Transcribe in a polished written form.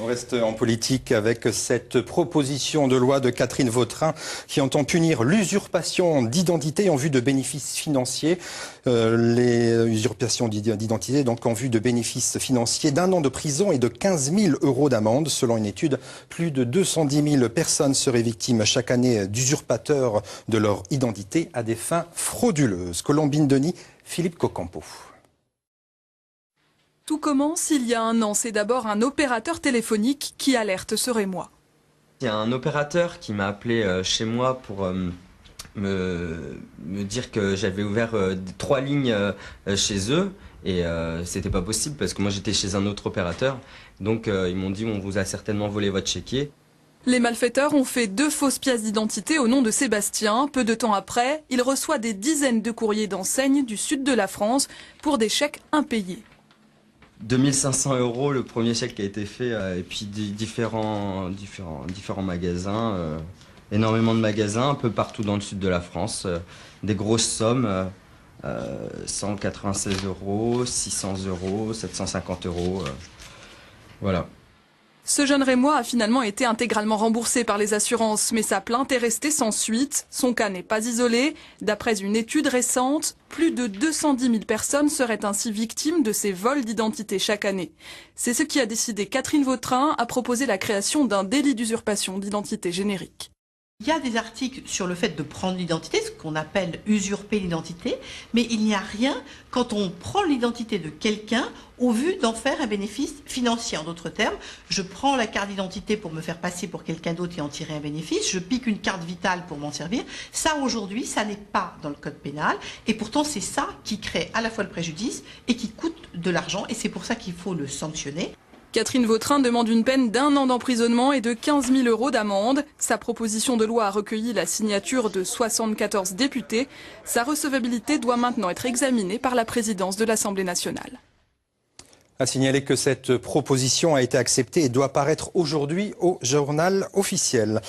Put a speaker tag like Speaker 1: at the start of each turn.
Speaker 1: On reste en politique avec cette proposition de loi de Catherine Vautrin qui entend punir l'usurpation d'identité en vue de bénéfices financiers. Les usurpations d'identité donc en vue de bénéfices financiers d'1 an de prison et de 15 000 € d'amende. Selon une étude, plus de 210 000 personnes seraient victimes chaque année d'usurpateurs de leur identité à des fins frauduleuses. Colombine Denis, Philippe Cocampo.
Speaker 2: Tout commence il y a 1 an. C'est d'abord un opérateur téléphonique qui alerte sur émoi.
Speaker 3: Il y a un opérateur qui m'a appelé chez moi pour me dire que j'avais ouvert 3 lignes chez eux et c'était pas possible parce que moi j'étais chez un autre opérateur. Donc ils m'ont dit on vous a certainement volé votre chéquier.
Speaker 2: Les malfaiteurs ont fait 2 fausses pièces d'identité au nom de Sébastien. Peu de temps après, il reçoit des dizaines de courriers d'enseignes du sud de la France pour des chèques impayés.
Speaker 3: 2 500 € le premier chèque qui a été fait et puis différents magasins, énormément de magasins un peu partout dans le sud de la France, des grosses sommes, 196 €, 600 €, 750 €, voilà.
Speaker 2: Ce jeune Rémois a finalement été intégralement remboursé par les assurances, mais sa plainte est restée sans suite. Son cas n'est pas isolé. D'après une étude récente, plus de 210 000 personnes seraient ainsi victimes de ces vols d'identité chaque année. C'est ce qui a décidé Catherine Vautrin à proposer la création d'un délit d'usurpation d'identité générique.
Speaker 4: Il y a des articles sur le fait de prendre l'identité, ce qu'on appelle usurper l'identité, mais il n'y a rien quand on prend l'identité de quelqu'un au vu d'en faire un bénéfice financier. En d'autres termes, je prends la carte d'identité pour me faire passer pour quelqu'un d'autre et en tirer un bénéfice, je pique une carte vitale pour m'en servir. Ça, aujourd'hui, ça n'est pas dans le code pénal et pourtant c'est ça qui crée à la fois le préjudice et qui coûte de l'argent et c'est pour ça qu'il faut le sanctionner.
Speaker 2: Catherine Vautrin demande une peine d'1 an d'emprisonnement et de 15 000 € d'amende. Sa proposition de loi a recueilli la signature de 74 députés. Sa recevabilité doit maintenant être examinée par la présidence de l'Assemblée nationale.
Speaker 1: À signaler que cette proposition a été acceptée et doit paraître aujourd'hui au journal officiel.